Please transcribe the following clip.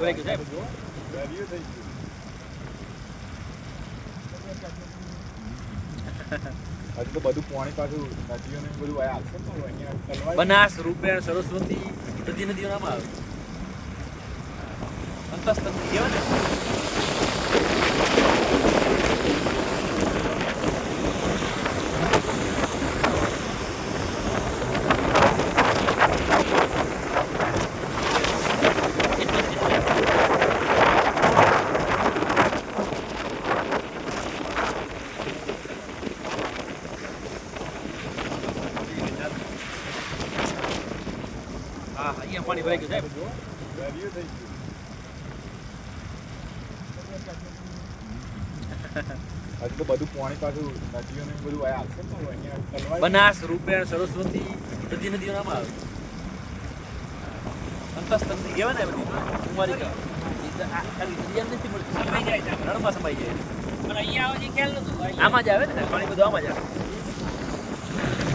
પાણી ભરાઈ ગયું સાહેબ હજુ તો બધું પાણી પાછું નદીઓ ને બધું આવશે ને અહીંયા બનાસ રૂપેણ સરસ્વતી બધી નદીઓ નામ આવે અંતસ્તંત્ર કહેવાય ને હા અહીંયા પાણી ભરાઈ ગયું સાહેબ દરિયો થઈ ગયું હજુ તો બધું પાણી પાછું નદીઓ ને બધું આવશે ને અહીંયા બનાસ રૂપેણ સરસ્વતી બધી નદીઓ નામ આવે અંતસ્તંત્ર કહેવાય ને બધી કુમારી ખાલી નદીયા નથી મળતી સમાઈ જાય છે રણમાં સમાઈ જાય પણ અહીંયા આવે છે ખ્યાલ નતું આમાં જ આવે ને પાણી બધું આમાં જ આવે